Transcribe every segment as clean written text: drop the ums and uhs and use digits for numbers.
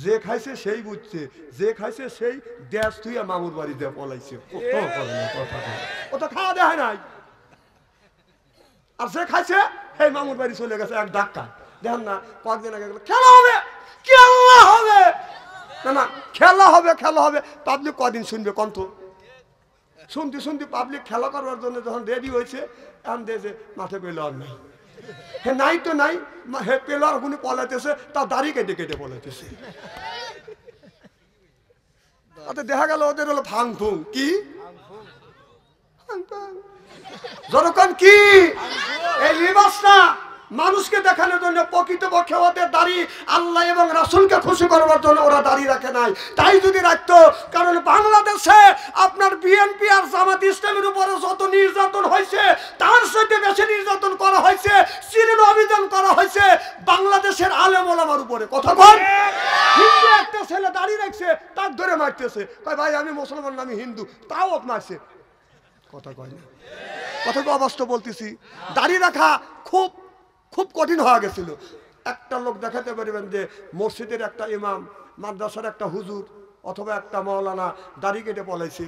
যে খাইছে সেই বুঝছে, যে খাইছে সেই দেশ তুই মামুর বাড়ি দিয়ে পলাইছে। ও তো খাওয়া দেয় নাই, আর যে খাইছে সেই মামুর বাড়ি চলে গেছে এক ধাক্কা। দেখেন না কয়েকদিন আগে খেলা হবে, খেলা হবে, না না খেলা হবে, খেলা হবে। পাবলিক কদিন শুনবে কন্ত? শুনতে শুনতে পাবলিক খেলা করবার জন্য যখন রেডি হয়েছে, এখন দেখছে মাঠে পেলো আর নাই। হে নাই তো নাই, হে পেলো আর কোনো পলাইতেছে, তার দাড়ি কেটে কেটে পলাইতেছে। দেখা গেল ওদের হলো ফাং ফুং। কি যতক্ষণ কি এই লিবাসটা মানুষকে দেখানোর জন্য, প্রকৃতপক্ষে ওদের দাড়ি আল্লাহ এবং রাসূলকে খুশি করবার জন্য ওরা দাড়ি রাখে নাই। তাই যদি রাখতো, কারণ বাংলাদেশে আপনার বিএনপি আর জামাত ইসলামের উপরে যত নির্যাতন হয়েছে, তার সাথে বেশি নির্যাতন করা হয়েছে, চিরন অভিযান করা হয়েছে বাংলাদেশের আলেম ওলামার উপরে। কথা বল, হিন্দু একটা ছেলে দাড়ি রাখছে, তার ধরে মারতেছে, কয় ভাই আমি মুসলমান না আমি হিন্দু, তাও মারছে। কথা কয় না, কথা তো অবাস্তব বলতেছি। দাড়ি রাখা খুব খুব কঠিন হয়ে গেছিল। একটা লোক দেখাতে পারবেন যে মসজিদের একটা ইমাম, মাদ্রাসার একটা হুজুর অথবা একটা মাওলানা দাড়ি কেটে পলাইছে?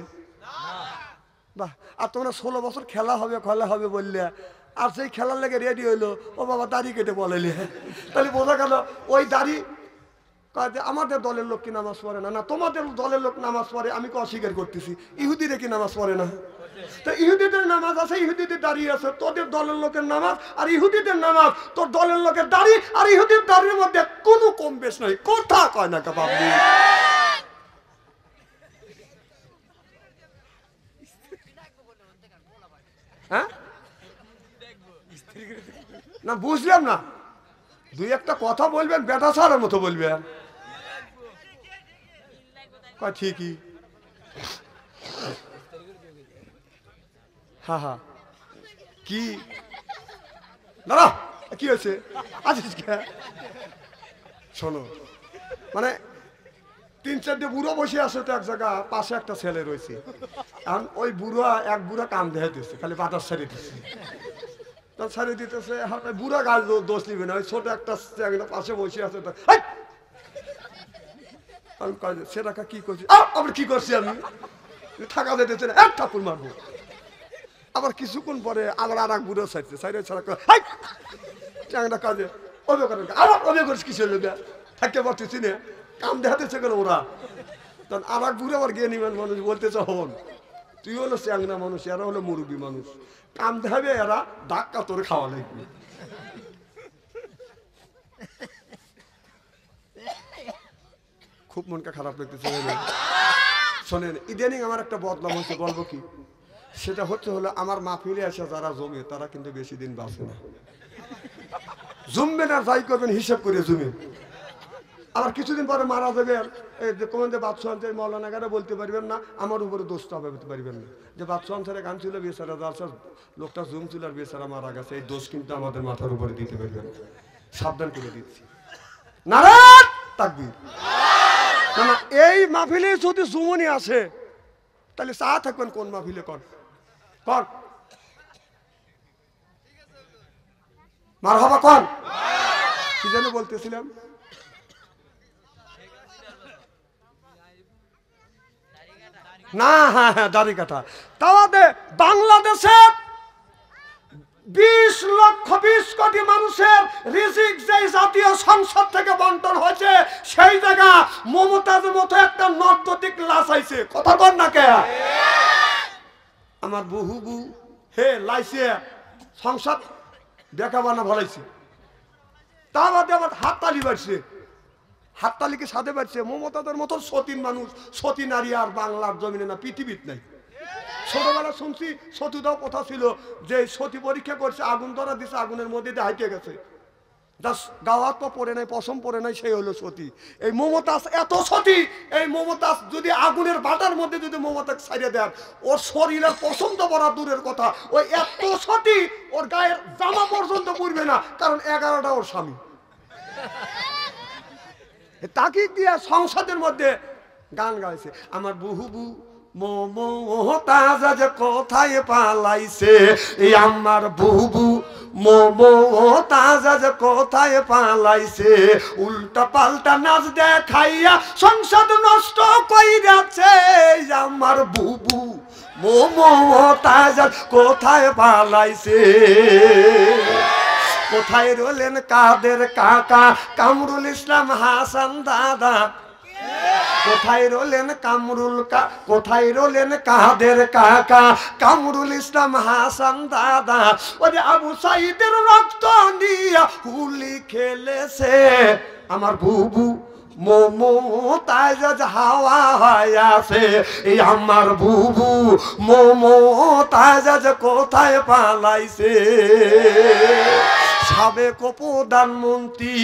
বাহ। আর তোমরা 16 বছর খেলা হবে খেলা হবে বললে, আর সেই খেলার লেগে রেডি হইলো, ও বাবা দাড়ি কেটে পলাইলে। তাহলে বোঝা গেল ওই দাড়ি আমাদের দলের লোক কি নামাজ পড়ে না? না, তোমাদের দলের লোক নামাজ পড়ে, আমি কি অস্বীকার করতেছি? ইহুদিরা কি নামাজ পড়ে না? তো ইহুদিদের নামাজ আছে, ইহুদিদের দাড়ি আছে। তোদের দলের লোকের নামাজ আর ইহুদিদের নামাজ, তোর দলের লোকের দাড়ি আর ইহুদির দাড়ির মধ্যে কোনো কম বেশ নাই। কথা কয় না কা বাবু? হ্যাঁ না, বুঝলাম না। দুই একটা কথা বলবেন, বেটা সারের মতো বলবেন। কয় ঠিকই। হ্যাঁ হ্যাঁ, কি দাঁড়া, কি হয়েছে? আচ্ছা শোনো, মানে 3-4টে বুড়ো বসে আছে তো এক জায়গা, পাশে একটা ছেলে রয়েছে। এখন ওই এক বুড়া কাম দেখাইতেছে, খালি বাতাস ছাড়িয়ে দিচ্ছে, ছাড়িয়ে দিতেছে। বুড়া গাছ দোষ দিবে না, ওই ছোট একটা পাশে বসে আছে। সেটা কি করছি? আবার কি করছি আমি? থাকা যেতেছে না, এক ঠাকুর মারবো। আবার কিছুক্ষণ পরে আবার আর এক বুড়ো ছাড়ছে, সাইডে ছাড়া চ্যাংরা কাজে অবে করেন, আবার অবে করিস কিসের লোক থাকতে পারতেছি না, কাম দেখাতেছে কেন ওরা? তখন আর এক বুড়ো আবার গিয়ে নিবেন মানুষ বলতেছে, হন তুই হলো চ্যাংরা মানুষ, এরা হলো মুরব্বী মানুষ, কাম দেখাবে এরা, ধাক্কা তোরে খাওয়া লাগবে। খুব মনটা খারাপ লাগতেছে। শোনেন, ইদানিং আমার একটা বদনাম হচ্ছে, বলবো কি? সেটা হলো আমার মাহফিলে এসে যারা জমে তারা কিন্তু বেশি দিন বাঁচে না। জমবে না, যাই করবেন হিসাব করে জমে। আবার কিছুদিন পরে মারা যাবে। কোমন্দে বাদশাহ আনসার মৌলানা গারে বলতে পারবেন না, আমার উপরে দোষ চাপাতে পারবেন না যে বাদশাহ আনসারের গান ছিল বেচারা, যার লোকটা জুম ছিল আর বেচারা মারা গেছে, এই দোষ কিন্তু আমাদের মাথার উপরে দিতে পারবেন না। সাবধান করে দিচ্ছি। নারায়ণ তাকবীর। না না, এই মাহফিলে যদি জুমনি আসে তাহলে চা থাকবেন কোন মাহফিলে? কর কর মারহাবা কর। কি যেন বলতেছিলাম? না, হ্যাঁ হ্যাঁ, দাড়ি কাটা। তাহলে বাংলাদেশের 20 কোটি মানুষের রিজিক যেই জাতীয় সংসদ থেকে বন্টন হয়েছে, সেই জায়গা মমতাজের মতো একটা নর্দতিক লাশ আইছে। কথা বল না কে? আমার বহুবু হে লাইছে সংসদ দেখাবানা ভালাইছে, তা বাদে আবার হাততালি বাড়ছে। হাততালিকে সাথে বাড়ছে। মমতাদের মতো সতীন মানুষ, সতী নারী আর বাংলার জমিনে না, পৃথিবীতে নাই। ছোটবেলা শুনছি সতীদাও কথা ছিল যে সতী পরীক্ষা করছে, আগুন ধরা দিছে, আগুনের মধ্যে দিয়ে হাইটে গেছে, গাওয়াত পা পড়ে নাই, পশম পড়ে নাই, সেই হলো সতী। এই মমতাজ এত সতী, এই মমতাজ যদি আগুনের বাটার মধ্যে যদি মমতাজ ছাড়িয়ে দেন, ওর শরীরের পছন্দ পড়া দূরের কথা, ওই এত সতী ওর গায়ের জামা পর্যন্ত পড়বে না, কারণ 11টা ওর স্বামী। তাকে দিয়ে সংসদের মধ্যে গান গাইছে, আমার বহুবু মমতাজ কোথায় পালাইছে, আমার বহুবু মমতাজ আজ কোথায় পালাইছে, উল্টা পাল্টা নাচ দেখাইয়া সংসার নষ্ট কইরাছে আমার বুবু। মমতাজ আজ কোথায় পালাইছে, কোথায় রইলেন কাদের কাকা কামরুল ইসলাম হাসান দাদা, কোথায় রইলেন কোথায় রইলেন কাদের কাকা কামরুল ইসলাম হাসান দাদা। ওরে আবু সাইদের রক্ত নিয়া হুলি খেলেছে আমার বুবু। মমতাজ আজ হাওয়া হইয়াছে এই আমার বুবু। মমতাজ আজ কোথায় পালাইছে, সাবেক প্রধানমন্ত্রী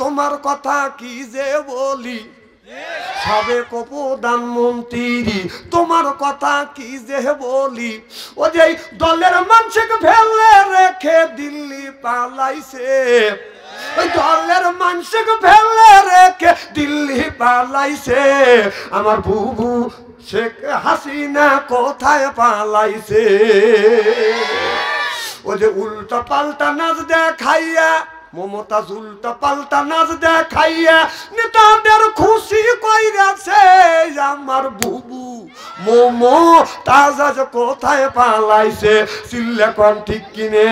তোমার কথা কি যে বলি, সাবেক প্রধানমন্ত্রী তোমার কথা কি যে বলি। ও যে দলের মানুষকে ফেলে রেখে দিল্লি পালাইছে, ওই দলের মানুষকে ফেলে রেখে দিল্লি পালাইছে আমার বুবু। শেখ হাসিনা কোথায় পালাইছে, ও যে উল্টা পাল্টা নাচ দেখাইয়া মমতাজ উল্টা পাল্টা নাচ দেখাইয়া নেতাদের খুশি কইরাছে আমার বুবু। মমতাজ আজ কোথায় পালাইছে, চিল্লা কোন ঠিক কিনে।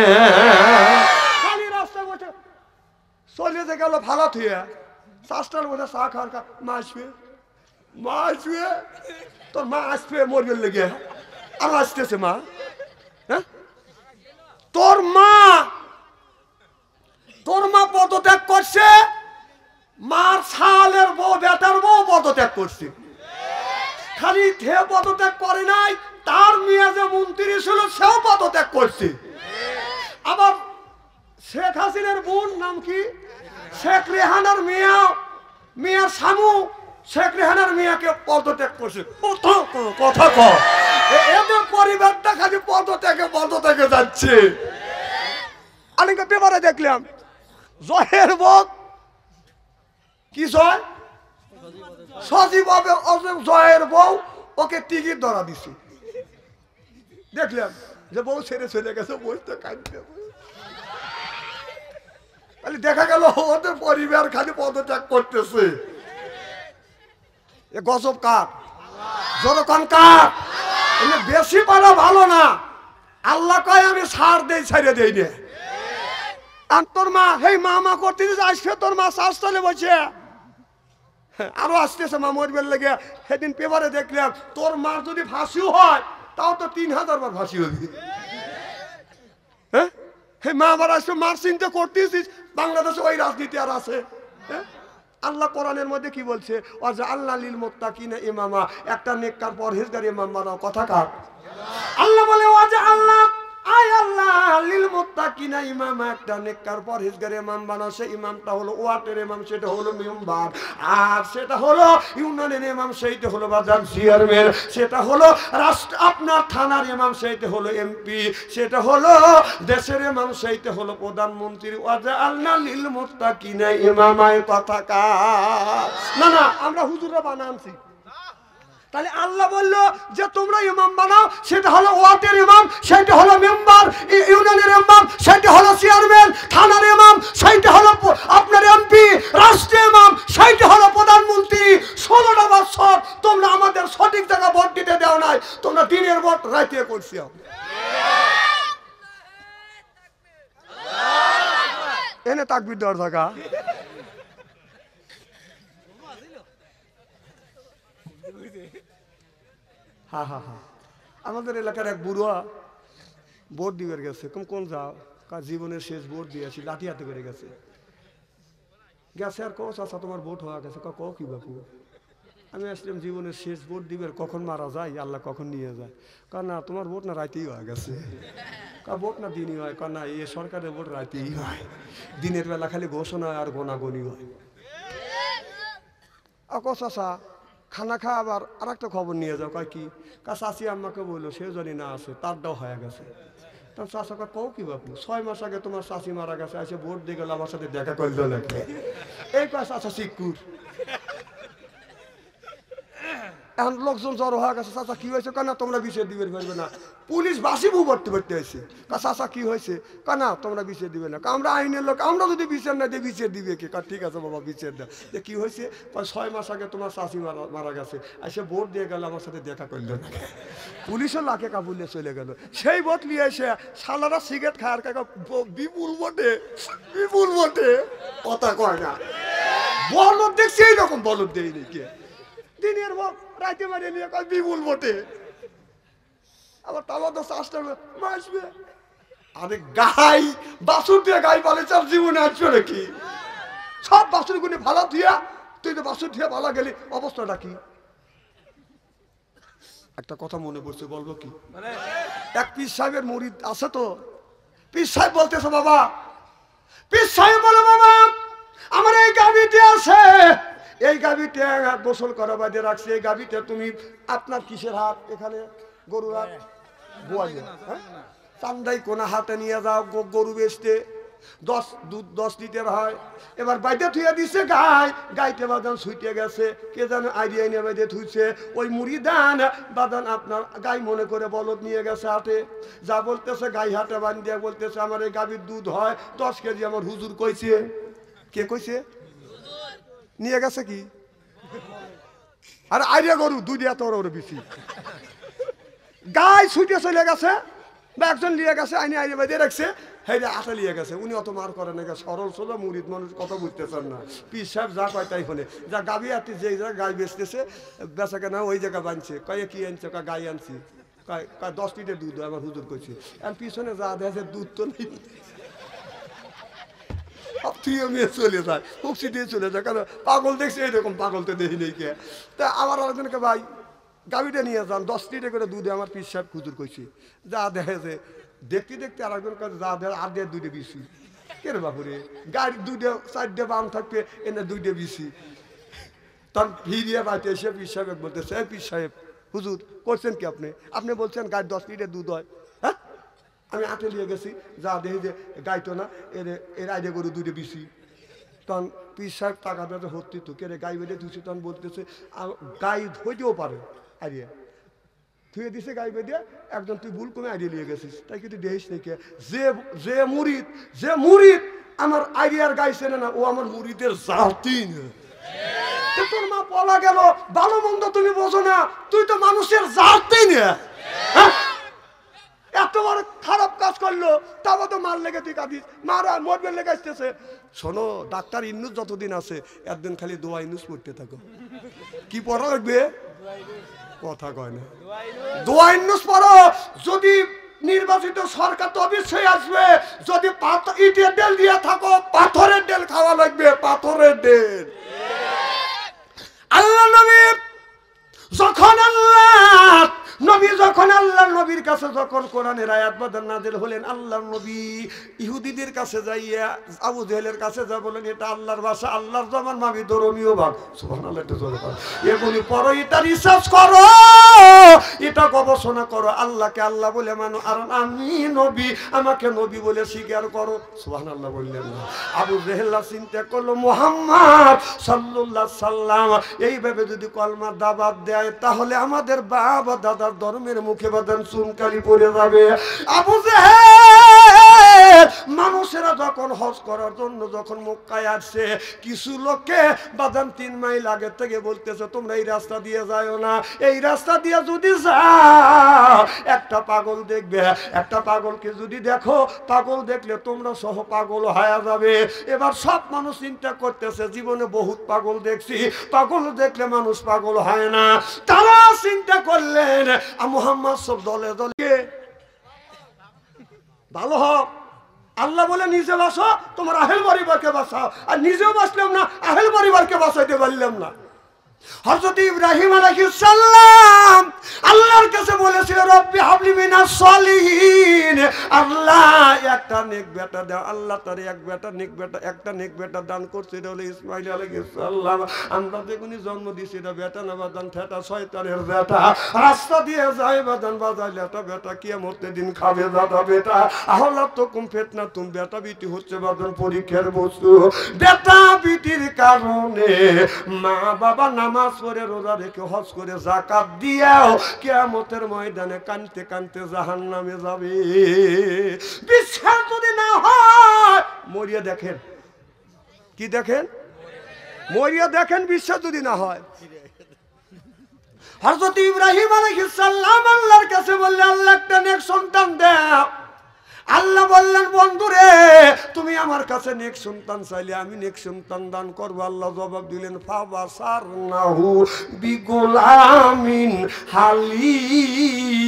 খালি রাস্তায় বসে চলে যে গেল ভালো থুয়া, চাষটার মধ্যে চা খাওয়ার মা আসবে, মা আসবে, তোর মা আসবে মরবের লেগে আর আসতেছে মা। হ্যাঁ তোর মা পদত্যাগ করছে, মার ছালের বউ বেটার বউ পদত্যাগ করছে। খালি থে পদত্যাগ করে নাই, তার মেয়ে যে মন্ত্রী ছিল সেও পদত্যাগ করছে। আবার শেখ হাসিনার বোন নাম কি, শেখ রেহানার মেয়া শামু শেখ রেহানার মেয়াকে পদত্যাগ করছে। কথা কর, এদের পরিবারটা খালি পদত্যাগে যাচ্ছে। আমি পেপারে দেখলাম জয়ের বউ কি জয় সজীব জয়ের বউ ওকে টিকিট ধরা দিছে। দেখলাম যে বউ ছেড়ে চলে গেছে, বসতে কাঁদতে। খালি দেখা গেল ওদের পরিবার খালি পদত্যাগ করতেছে। এ গজব কার, জোরকন কার? বেশি পারা ভালো না। আল্লাহ কয় আমি ছাড় দেই, ছেড়ে দেই না। আর তোর মা হেই মা করতে আসছে, তোর মা শ্বাসতলে বসে আরো আসতেছে মা মরবের লেগে। সেদিন পেপারে দেখলাম তোর মার যদি ফাঁসিও হয় তাও তো 3000 বার ফাঁসি হবে। হ্যাঁ মা আবার আসছে, মার চিন্তা করতেছিস। বাংলাদেশে ওই রাজনীতি আর আছে? হ্যাঁ আল্লাহ কোরআনের মধ্যে কি বলছে, আল্লাহ লিল মুত্তাকিনা ইমামা, একটা নেককার পরহেজগার ইমাম বানাও। কথা কার? আল্লাহ বলে আল্লাহ আয় আল্লাহ লিল মুত্তাকিনা ইমামা, একটা নেককার পরহেজগার ইমাম বানাও। সেই ইমামটা হলো ওয়ার্ডের ইমাম, সেটা হলো মেম্বার। আর সেটা হলো ইউনিয়নের ইমাম, সেইটা হলো বাজার চেয়ারম্যান। সেটা হলো রাষ্ট্র আপনার থানার ইমাম, সেইটা হলো এমপি। সেটা হলো দেশের ইমাম, সেইটা হলো প্রধানমন্ত্রী। আল্লাহ লিল মুত্তাকিনা ইমামায় কথা কার? না আমরা হুজুররা বানানছি। তাহলে আল্লাহ বললো যে তোমরা ইমাম বানাও, সেটা হলো ওয়ার্ডের ইমাম, সেটা হলো মেম্বার। ইউনিয়নের ইমাম সেটা হলো চেয়ারম্যান। থানার ইমাম সেইটা হলো আপনার এমপি। রাষ্ট্রীয় ইমাম সেইটা হলো প্রধানমন্ত্রী। 16টা বছর তোমরা আমাদের সঠিক জায়গা ভোট দিতে দেও নাই, তোমরা দিনের ভোট রাইতে করছি। এনে তাকবীর দেওয়ার জায়গা। আমাদের এলাকার এক বুড়া ভোট দিয়ে গেছে। কোন যাও? জীবনের শেষ ভোট দিয়েছি, লাঠি হাতে করে গেছে। আর কো চাচা তোমার ভোট হওয়া গেছে। কো কি বাপু? আমি আসলাম জীবনের শেষ ভোট দিবের, কখন মারা যায় আল্লাহ কখন নিয়ে যায়। না তোমার ভোট না রাইতেই হয়ে গেছে। ভোট না দিনই হয়। না এই সরকারের ভোট রাইতেই হয়, দিনের বেলা খালি ঘোষণা আর গোনাগনি হয়। চাচা খানা খা, আবার আর একটা খবর নিয়ে যাও। কয় কি? চাচি আম্মাকে বললো সে জানি না আছে, তারটাও হয়ে গেছে। তখন চাচা কও কি বাপু, 6 মাস আগে তোমার চাচি মারা গেছে, এসে ভোট দিয়ে গেল, আমার সাথে দেখা করলো নাকি? এই কয় চাচা শিকুর। এখন লোকজন জড়ো হয়ে গেছে, চাচা কি হয়েছে? কেন তোমরা বিষয় দিবে পারবে না। পুলিশ বাসি বউ করতে করতে হয়েছে, চাচা কি হয়েছে? কেন তোমরা বিষয় দিবে না? আমরা আইনের লোক, আমরা যদি বিচার না দিই বিচার দিবে কে? ঠিক আছে বাবা বিচার দেয়। যে কি হয়েছে? 6 মাস আগে তোমার চাষি মারা গেছে, এসে ভোট দিয়ে গেল, আমার সাথে দেখা করলো না। পুলিশও লাখে কাবুলে চলে গেল। সেই ভোট নিয়ে এসে সালারা সিগারেট খাওয়ার কাকা বিপুল ভোটে, বিপুল ভোটে কথা কয় না। বলদ দেখছি এইরকম বলদ দেয়নি কে? দিনের ভোট রাইতে মারিয়ে নিয়ে কয় বিপুল ভোটে। আবার তাও তো চাষটা আসবে। আরে গাই বাছুর দিয়ে গাই বলে চার জীবনে আসবে নাকি? সব বাছুর গুলি ভালো দিয়া, তুই তো বাছুর দিয়ে ভালো গেলি, অবস্থাটা কি? একটা কথা মনে পড়ছে, বলবো কি? এক পীর সাহেবের মুরিদ আছে তো, পীর সাহেব বলতেছে বাবা, পীর সাহেব বলে বাবা আমার এই গাভীতে আছে, এই গাভীতে গোসল করা বাদে রাখছি, এই গাভীতে তুমি আপনার কিসের হাত? এখানে গরুর হাত, বোয়ালি, হ্যাঁ চান্দাই কোনা হাতে নিয়ে যাও গরু বেচতে, 10 লিটার হয়। এবার বাইতে থুয়ে দিছে গাই, গাইতে বাদান ছুটে গেছে, কে যেন আইডিয়া নিয়ে বাইতে থুইছে, ওই মুড়ি দান বাদান আপনার গাই মনে করে বলদ নিয়ে গেছে হাটে। যা বলতেছে গাই হাটে বান্ধিয়া বলতেছে আমার এই গাভীর দুধ হয় 10 কেজি, আমার হুজুর কইছে। কে কইছে? নিয়ে গেছে কি? আর আইডিয়া গরু দুইটা তোর ওর বেশি, গাই ছুটে চলে গেছে বা একজন লিয়ে গেছে, আইনি আইনে বাঁধিয়ে রাখছে, হ্যাঁ আটা লিয়ে গেছে। উনি অত মার করে না, সরল সোজা মুরিদ মানুষ, কথা বুঝতেছেন না। পীর সাহেব যা কয় তাই হলে, যা গাভী আনতে যেই জায়গায় গাই বেচতেছে বেচা কেনা ওই জায়গায় বানছে, কয়ে কি আনছে? গাই আনছি, 10 লিটার দুধ আমার হুজুর কইছে। এখন পিছনে যা দেখে দুধ তো নেই, তুই মেয়ে চলে যায়, উক্সি দিয়ে চলে যায়। কেন? পাগল দেখছে এরকম, পাগল তো দেখি নেই কে। তা আবার আরেকজনকে ভাই গাভীটা নিয়ে যান, 10 লিটার করে দুধে আমার পীর সাহেব হুজুর কইছে। যা দেখে যে দেখতে দেখতে আর একজন কাছে যা দেখে আর দিয়ে 2টে বেশি, কে রে বাপুরে গাড়ি 2টে 4টে বাম থাকবে, এনে 2টে বেশি। তখন ফিরিয়ে বাড়িতে এসে পীর সাহেব বলতেছে, পীর সাহেব হুজুর করছেন কি আপনি? আপনি বলছেন গাড়ি 10 লিটার দুধ হয়, হ্যাঁ আমি আটে নিয়ে গেছি, যা দেখি যে গাইতো না, এর আইডে গরু 2টে বেশি। তখন পীর সাহেব টাকা বেঁধে হত্যি তো কে রে গাই বেঁধে ধুছি, তখন বলতেছে গাই হইতেও পারে আইডিয়া থুয়ে দিছে গাই বেঁধে, একজন তুই ভুল কমে আইডিয়া নিয়ে গেছিস, তাই কি তুই দেখিস নাকি? যে মুরিদ আমার আইডিয়ার গাই চেনে না, ও আমার মুরিদের জাতি না। তোর মা পলা গেল, ভালো মন্দ তুমি বোঝো না, তুই তো মানুষের জাতি না। এত বড় খারাপ কাজ করলো, তাও তো মার লেগে তুই কাঁদিস, মারা মরবে লেগে আসতেছে। শোনো, ডাক্তার ইন্নুস যতদিন আছে একদিন খালি দোয়া ইন্নুস পড়তে থাকো। কি পড়া লাগবে? কথা কয় না, দোয়া ইন্নুস পড়ো। যদি নির্বাচিত সরকার তো অবশ্যই আসবে, যদি ইটের ডেল দিয়ে থাকো, পাথরের ডেল খাওয়া লাগবে, পাথরের ডেল। আল্লাহ নবী যখন আল্লাহ নবীর কাছে যখন কোরআনের আয়াত বাদান নাযিল হলেন, আল্লাহর নবী ইহুদিদের কাছে যাইয়া আবু জেহেলের কাছে যা বলেন এটা আল্লাহর ভাষা, আল্লাহর জমান মাবি ধর্মীয় ভাগ। সুবহানাল্লাহ, এটা জোরে বলো। এগুলি পড়ো, এটা রিসার্চ করো, এটা গবেষণা করো, আল্লাহকে আল্লাহ বলে মানো, আর আমি নবী, আমাকে নবী বলে স্বীকার করো। সুবহানাল্লাহ বললেন না। আবু জেহেল চিন্তা করলো মুহাম্মদ সাল্লাল্লাহু আলাইহি সাল্লাম এইভাবে যদি কলমা দাওয়াত দেয়, তাহলে আমাদের বাবা দাদার ধর্মের মুখে বাদান চুনকালি পড়ে যাবে। আবু জেহেল মানুষেরা যখন হজ করার জন্য যখন মক্কায় আসছে, কিছু লোককে বাদান 3 মাইল আগে থেকে বলতেছে তোমরা এই রাস্তা দিয়ে যাও না, এই রাস্তা দিয়ে যদি যাও একটা পাগল দেখবে, একটা পাগলকে যদি দেখো, পাগল দেখলে তোমরা সহ পাগল হয়ে যাবে। এবার সব মানুষ চিন্তা করতেছে জীবনে বহুত পাগল দেখছি, পাগল দেখলে মানুষ পাগল হয় না। তারা চিন্তা করলেন মুহাম্মদ সব দলে দলে ভালো হোক, আল্লাহ বলে নিজে বাঁচো, তোমার আহেল পরিবারকে বাঁচাও, আর নিজেও বাঁচলাম না, আহেল পরিবারকে বাঁচাইতে পারলাম না। হযরত ইব্রাহিম আলাইহিস সালাম আল্লাহর কাছে বলেছিল রব্বি হাবলি মিনাস সলিহিন, আল্লাহ একটা নেক বেটা দাও। আল্লাহ তার একটা নেক বেটা দান করছে, এটা হলো ইসমাঈল আলাইহিস সালাম। আমরা যেগুনি জন্ম দিছি এটা বেটা না বাদান, ঠেটা শয়তানের বেটা, রাস্তা দিয়ে যায় বাদান বাজাইলে এটা বেটা কিয়ামতের দিন খাবে দাদা বেটা। আহলা তো কুম ফিতনা, তুমি বেটা বিটি হচ্ছে বাদান পরীক্ষার বস্তু। বেটা বিটির কারণে মা বাবা না নামাজ পড়ে রোজা রেখে হজ করে যাকাত দিয়েও কিয়ামতের ময়দানে কানতে কানতে জাহান্নামে যাবে। বিশ্বাস যদি না হয় মরিয়া দেখেন, কি দেখেন, মরিয়া দেখেন, বিশ্বাস যদি না হয়। হযরত ইব্রাহিম আলাইহিস সালাম আল্লাহর কাছে বললেন, আল্লাহ একটা নেক সন্তান দাও। আল্লাহ বললেন, বন্ধুরে তুমি আমার কাছে নেক সন্তান চাইলে আমি নেক সন্তান দান করবো। আল্লাহ জবাব দিলেন, ফাবাসারনাহু বিগুলামিন হালিম।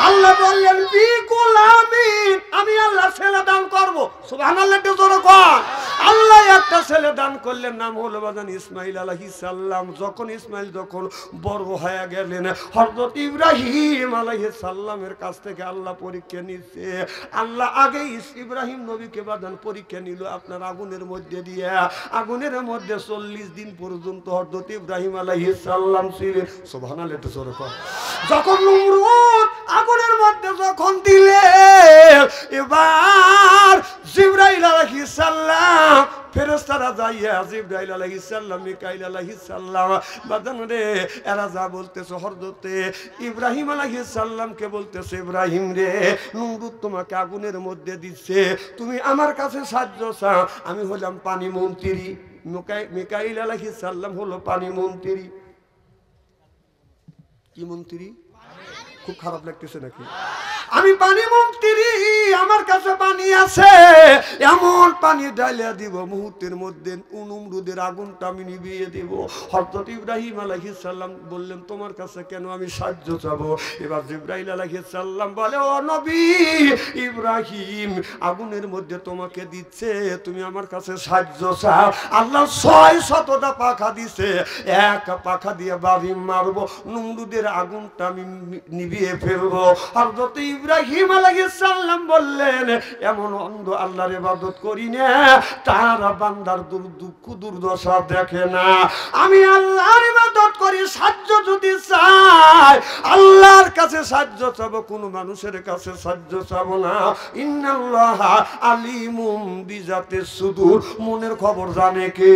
আল্লাহ বললেন বিগুলামিন, আমি আল্লাহ ছেলে দান করব। সুবহানাল্লাহ, একটু জোরে কর। আল্লাহ একটা ছেলে দান করলেন, নাম হলো বাজান ইসমাইল আলাইহিস সালাম। যখন ইসমাইল যখন বড় হয়ে গেলেন, হযরত ইব্রাহিম আলাইহিস সালামের কাছ থেকে আল্লাহ পরীক্ষা নিচ্ছে। আল্লাহ আগে ইব্রাহিম নবীকে বাজান পরীক্ষা নিল আপনার আগুনের মধ্যে দিয়ে। আগুনের মধ্যে 40 দিন পর্যন্ত হযরত ইব্রাহিম আলাইহিস সালাম ছিলেন। সুবহানাল্লাহ, একটু জোরে কর। যখন নমরুদ আগুনের মধ্যে যখন দিলে, এবার জিবরাইল আলাইহিস সালাম ফেরেশতারা যাইয়া জিবরাইল আলাইহিস সালাম মিকাইল আলাইহিস সালাম বাজান রে এরা যা বলতেছে হযরত ইব্রাহিম আলাইহিস সালামকে বলতেছে, ইব্রাহিম রে নমরুদ তোমাকে আগুনের মধ্যে দিচ্ছে, তুমি আমার কাছে সাহায্য চাও। আমি হলাম পানি মন্ত্রী, মিকাইল আলাইহিস সালাম হলো পানি মন্ত্রী। কি মন্ত্রী? খুব খারাপ লাগতেছে নাকি? আমি পানি মন্ত্রী, আমার কাছে পানি আছে, এমন পানি ঢালিয়া দিব মুহূর্তের মধ্যে নমরুদের আগুনটা আমি নিভিয়ে দিব। হযরত ইব্রাহিম আলাইহিস সালাম বললেন, তোমার কাছে কেন আমি সাহায্য চাবো? এবার জিবরাইল আলাইহিস সালাম বলে, ও নবী ইব্রাহিম আগুনের মধ্যে তোমাকে দিচ্ছে, তুমি আমার কাছে সাহায্য চাও। আল্লাহ 600টা পাখা দিছে, এক পাখা দিয়ে বাড়ি মারবো, নমরুদের আগুনটা আমি নিভিয়ে ফেলবো। হযরত ইব্রাহিম আলাইহিস সালাম বললেন, এমন অন্ধ আল্লাহর ইবাদত করি না, তার বান্দার দুঃখ দুর্দশা দেখে না। আমি আল্লাহর ইবাদত করি, সাহায্য যদি চাই আল্লাহর কাছে সাহায্য চাবো, কোনো মানুষের কাছে সাহায্য চাবো না। ইন্নাল্লাহা আলিমুম বিজাতিস সুদূর, মনের খবর জানে কে?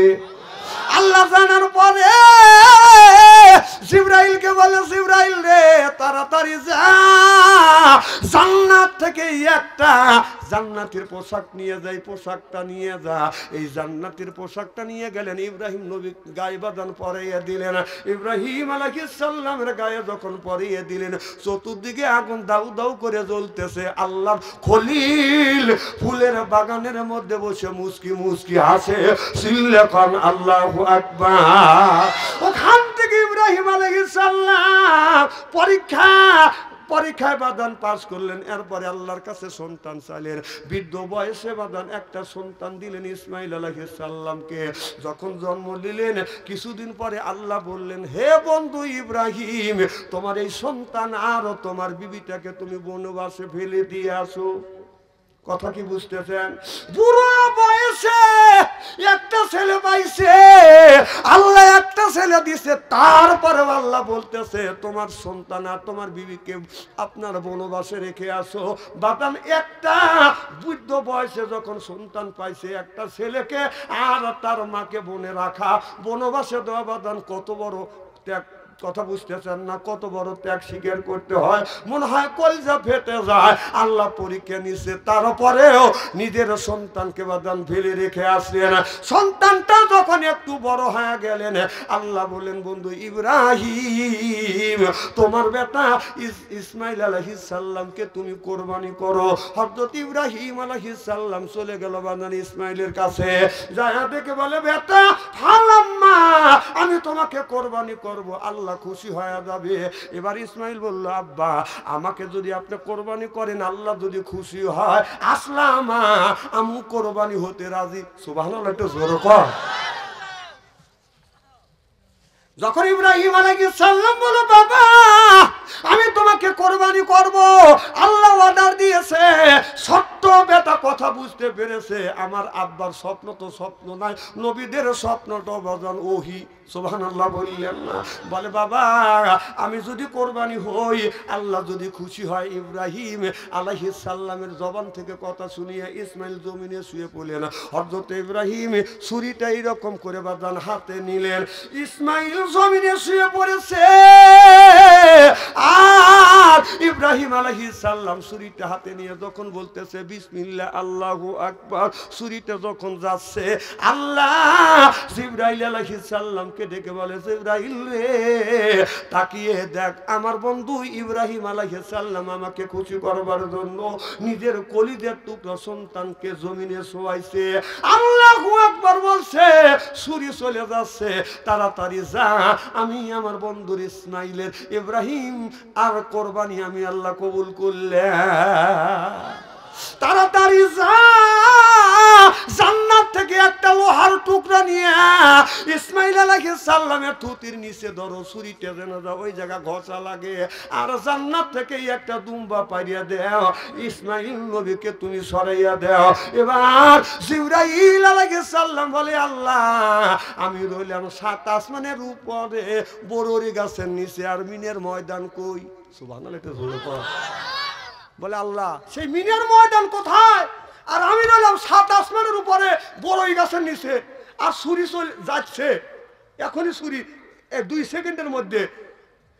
আল্লাহ জানার পরে জিবরাইলকে বলে, জিবরাইল রে তাড়াতাড়ি যা, জান্নাত থেকে একটা জান্নাতের পোশাক নিয়ে যাই, পোশাকটা নিয়ে যা। এই জান্নাতের পোশাকটা নিয়ে গেলেন, ইব্রাহিম নবী গায়ে বাদান পরাইয়া দিলেন। ইব্রাহিম আলাইহিস সালামের গায়ে যখন পরিয়ে দিলেন, চতুর্দিকে আগুন দাউ দাউ করে জ্বলতেছে। আল্লাহর খলিল ফুলের বাগানের মধ্যে বসে মুস্কি মুস্কি হাসে, চিল্লে কোন আল্লাহু আকবার। ওখান থেকে ইব্রাহিম আলাইহিস সালাম পরীক্ষায় বাদান পাস করলেন। এরপরে আল্লাহর কাছে সন্তান চাইলেন, বৃদ্ধ বয়সে বাদান একটা সন্তান দিলেন ইসমাইল আলাইহিস সালামকে। যখন জন্ম দিলেন কিছুদিন পরে আল্লাহ বললেন, হে বন্ধু ইব্রাহিম, তোমার এই সন্তান আর তোমার বিবিটাকে তুমি বনবাসে ফেলে দিয়ে আসো। কথা কি বুঝতেছেন? বুড়ো বয়সে একটা ছেলে পাইছে, আল্লাহ একটা ছেলে দিছে, তারপরে আল্লাহ বলতেছে তোমার সন্তান আর তোমার বিবিকে আপনার বনবাসে রেখে আসো। বাদান একটা বৃদ্ধ বয়সে যখন সন্তান পাইছে একটা ছেলেকে আর তার মাকে বনে রাখা, বনবাসে দেওয়া বাদান কত বড় ত্যাগ। কথা বুঝতেছেন না? কত বড় ত্যাগ স্বীকার করতে হয়, মনে হয় কলজা ফেটে যায়। আল্লাহ পরীক্ষা নিছে, তারপরেও নিজের সন্তানকে বাদান ফেলে রেখে আসলেন। সন্তানটা যখন একটু বড় হয়ে গেলেন, আল্লাহ বলেন, বন্ধু ইব্রাহিম তোমার বেটা ইসমাইল আলাইহিস সালামকে তুমি কোরবানি করো। হযরত ইব্রাহিম আলাইহিস সালাম চলে গেল বাদান ইসমাইলের কাছে, যায় দেখে বলে, বেটা হালাম্মা আমি তোমাকে কোরবানি করব, আল্লাহ খুশি হয়ে যাবে। এবার ইসমাইল বলল, আব্বা আমাকে যদি আপনি কোরবানি করেন, আল্লাহ যদি খুশি হয়, আসলাম আমি কোরবানি হতে রাজি। সুবহানাল্লাহ, একটু জোরে কর। যখন ইব্রাহিম আলাইহিস সালাম বলল, বাবা আমি তোমাকে কোরবানি করব। আল্লাহ অর্ডার দিয়েছে। ছোট্ট বেটা কথা বুঝতে পেরেছে, আমার আব্বার স্বপ্ন তো স্বপ্ন নয়, নবীদের স্বপ্নটা বাজান ওহি। সুবহানাল্লাহ বললেন না? বলে বাবা আমি যদি কোরবানি হই, আল্লাহ যদি খুশি হয়, ইব্রাহিম আলাইহিস সালামের জবান থেকে কথা শুনিয়ে ইসমাইল জমিনে শুয়ে পড়লেন। হযরত ইব্রাহিম ছুরিটা এইরকম করে বাজান হাতে নিলেন, ইসমাইল জমিনে শুয়ে পড়েছে। আর ইব্রাহিম আলাইহিস সালাম ছুরিটা হাতে নিয়ে যখন বলতেছে বিসমিল্লাহ আল্লাহু আকবার, ছুরিটা যখন যাচ্ছে, আল্লাহ জিবরাইল আলাইহিস সালামকে ডেকে বলে, জিবরাইল রে তাকিয়ে দেখ, আমার বন্ধু ইব্রাহিম আলাইহিস সালাম আমাকে খুশি করবার জন্য নিজের কলিজার টুকরা সন্তানকে জমিনে শোয়াইছে। আল্লাহু আকবার বলছে, ছুরি চলে যাচ্ছে, তাড়াতাড়ি যা, আমি আমার বন্ধুর ইসমাইলের ইব্রাহিম আর কোরবানি আমি আল্লাহ কবুল করলাম। তাড়াতাড়ি যা, জান্নাত থেকে একটা লোহার টুকরা নিয়ে ইসমাইল আলাইহিস সালামের থুতির নিচে ধরো, ছুরিটা যেন ওই জায়গা ঘষা লাগে, আর জান্নাত থেকে একটা দুম্বা পাইয়া দাও, ইসমাইল নবীকে তুমি সরাইয়া দাও। এবার জিবরাইল আলাইহিস সালাম বলে, আল্লাহ আমি রইলাম 7 আসমানের উপরে বড়রি গাছের নিচে, আর মিনের ময়দান কই? সুবহানাল্লাহ, এটা জোরে পড়ো। বলে আল্লাহ সেই মিনের ময়দান কোথায়? আর আমি রইলাম 7 আসমানের উপরে বড়ই গাছের নিচে, আর ছুরি চলে যাচ্ছে এখনই, ছুরি 2 সেকেন্ডের মধ্যে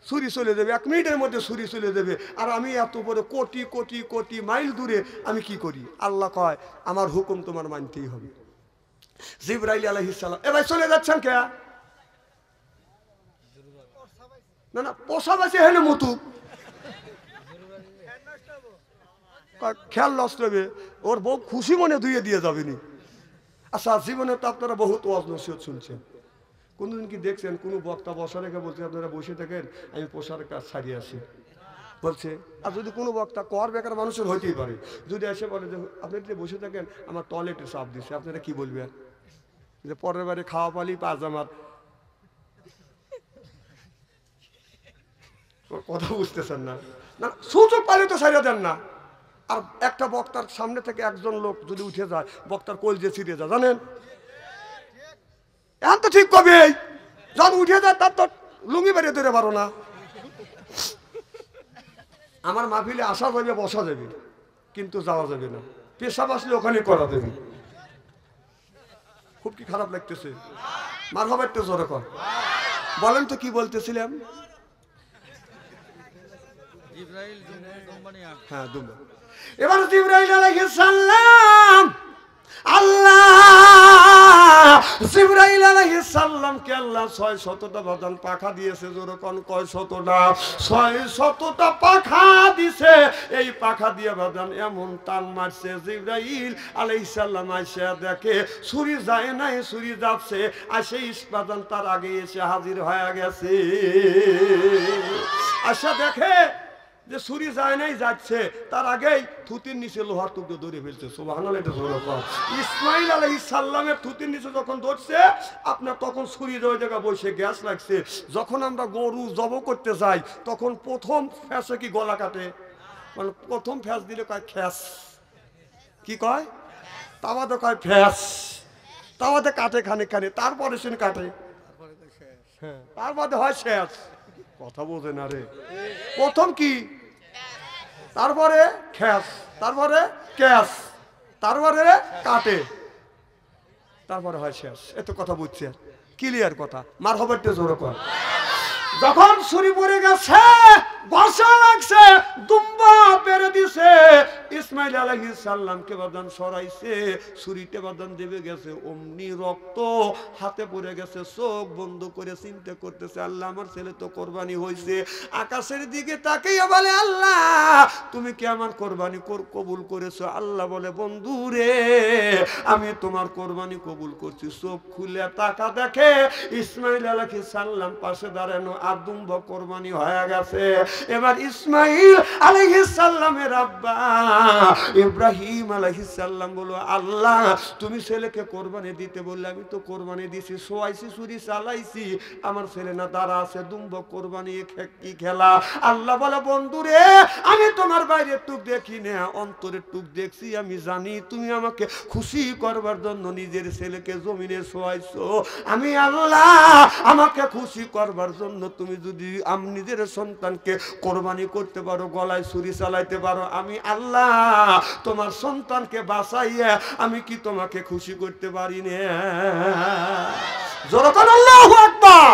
ছুরি চলে যাবে, 1 মিনিটের মধ্যে ছুরি চলে যাবে, আর আমি এত বড় কোটি কোটি কোটি মাইল দূরে আমি কি করি? আল্লাহ কয় আমার হুকুম তোমার মানতেই হবে। জিবরাইল আলাইহিস সালাম এবার চলে যাচ্ছেন কে? না না, পোষা বাঁচে হেলে মতু খেয়াল নষ্ট হবে, ওর বউ খুশি মনে ধুয়ে দিয়ে যাবেনি। আচ্ছা, জীবনে তো আপনারা বহুত ওয়াজ নসিহত শুনছেন, কোনদিন কি দেখছেন কোনো বক্তা বসা রেখে বলছে আপনারা বসে থাকেন আমি পোষার কাজ ছাড়িয়ে আসি বলছে? আর যদি কোনো বক্তা কর বেকার মানুষের হইতেই পারে, যদি এসে বলে যে আপনি যদি বসে থাকেন আমার টয়লেটে চাপ দিচ্ছে, আপনারা কি বলবেন? যে পরের বারে খাওয়া পালি পাজামার কথা বুঝতেছেন না? না, সুযোগ পাইলে তো ছাড়িয়ে দেন না। আর একটা বক্তার সামনে থেকে একজন লোক যদি উঠে যায়, বক্তার কলজে ছিঁড়ে যায়, জানেন? এখন তো ঠিক কবে যখন উঠে যায় তার তো লুঙ্গি বেরিয়ে ধরে পারো না। আমার মাহফিলে আসা যাবে, বসা যাবে, কিন্তু যাওয়া যাবে না, পেশাব আসলে ওখানে করা দেবে। খুব কি খারাপ লাগতেছে? মারহাবা একটু জোরে কর। বলেন তো কি বলতেছিলাম? হ্যাঁ, দুম্বা। এবার জিবরাইল আলাইহিস সালাম, আল্লাহ জিবরাইল আলাইহিস সালামকে আল্লাহ 600টা বাদান পাখা দিয়েছে। যেরকম কয় 100টা, 600টা পাখা দিছে। এই পাখা দিয়ে বাদান এমন টান মারছে, জিবরাইল আলাইহিস সালাম আইসা দেখে ছুরি যায় নাই, ছুরি যাচ্ছে, আসে ইসবাদান তার আগে এসে হাজির হয়ে গেছে। আশা দেখে যে ছুরি যায় নাই, যাচ্ছে, তার আগেই থুতির নিচে লোহার টুকরো ধরে ফেলছে। সুবহানাল্লাহ, এটা জোরে বল। ইসমাইল আলাইহিস সালামের থুতির নিচে যখন ধরছে, আপনার তখন ছুরির ওই জায়গা বসে গ্যাস লাগছে। যখন আমরা গরু জব করতে যাই তখন প্রথম ফ্যাসে কি গলা কাটে? মানে প্রথম ফ্যাস দিলে কয় খ্যাস, কি কয়? তাওয়াতে কয় ফ্যাস, তাওয়াতে কাটে খানিক খানিক, তারপরে সে কাটে, হ্যাঁ, তারপরে হয় শেষ। কথা বোঝে না রে। প্রথম কি, তারপরে খ্যাস, তারপরে ক্যাস, তারপরে কাটে, তারপরে হয় শেষ। এত কথা বুঝছে? ক্লিয়ার কথা? মারহাবাতে জোরে কর। যখন ছুরি পড়ে গেছে, বসা লাগছে, দুম্বা পেরে দিছে, ইসমাইল আলাইহিস সালামকে বাদান সরাইছে, ছুরিতে বাদান দেবে গেছে, অমনি রক্ত হাতে পড়ে গেছে। চোখ বন্ধ করে চিন্তা করতেছে, আল্লাহ আমার ছেলে তো কোরবানি হয়েছে। আকাশের দিকে তাকিয়ে বলে, আল্লাহ তুমি কি আমার কোরবানি কবুল করেছো? আল্লাহ বলে, বন্ধু রে আমি তোমার কোরবানি কবুল করছি। চোখ খুলে তাকা দেখে ইসমাইল আলাইহিস সালাম পাশে দাঁড়ানো আর দুম্ব কোরবানি হয়ে গেছে। এবার ইসমাইল আলাইহিস সালামের আব্বা ইব্রাহিম আলাইহিস সালাম বলল, আল্লাহ তুমি ছেলেকে কোরবানি দিতে বললে, আমি তো কোরবানি দিছি, সোয়াইছি, ছুরি চালাইছি, আমার ছেলে না দাঁড়া আছে, দুম্ব কোরবানি কি খেলা? আল্লাহ বলে, বন্ধুরে আমি তোমার বাইরের টুক দেখি না, অন্তরের টুক দেখছি, আমি জানি তুমি আমাকে খুশি করবার জন্য নিজের ছেলেকে জমিনে শোয়াইছো। আমি আল্লাহ আমাকে খুশি করবার জন্য তুমি যদি নিজের সন্তানকে কোরবানি করতে পারো, গলায় ছুরি চালাইতে পারো, আমি আল্লাহ তোমার সন্তানকে বাঁচাইয়া আমি কি তোমাকে খুশি করতে পারি না? জোরে বলো আল্লাহু আকবার।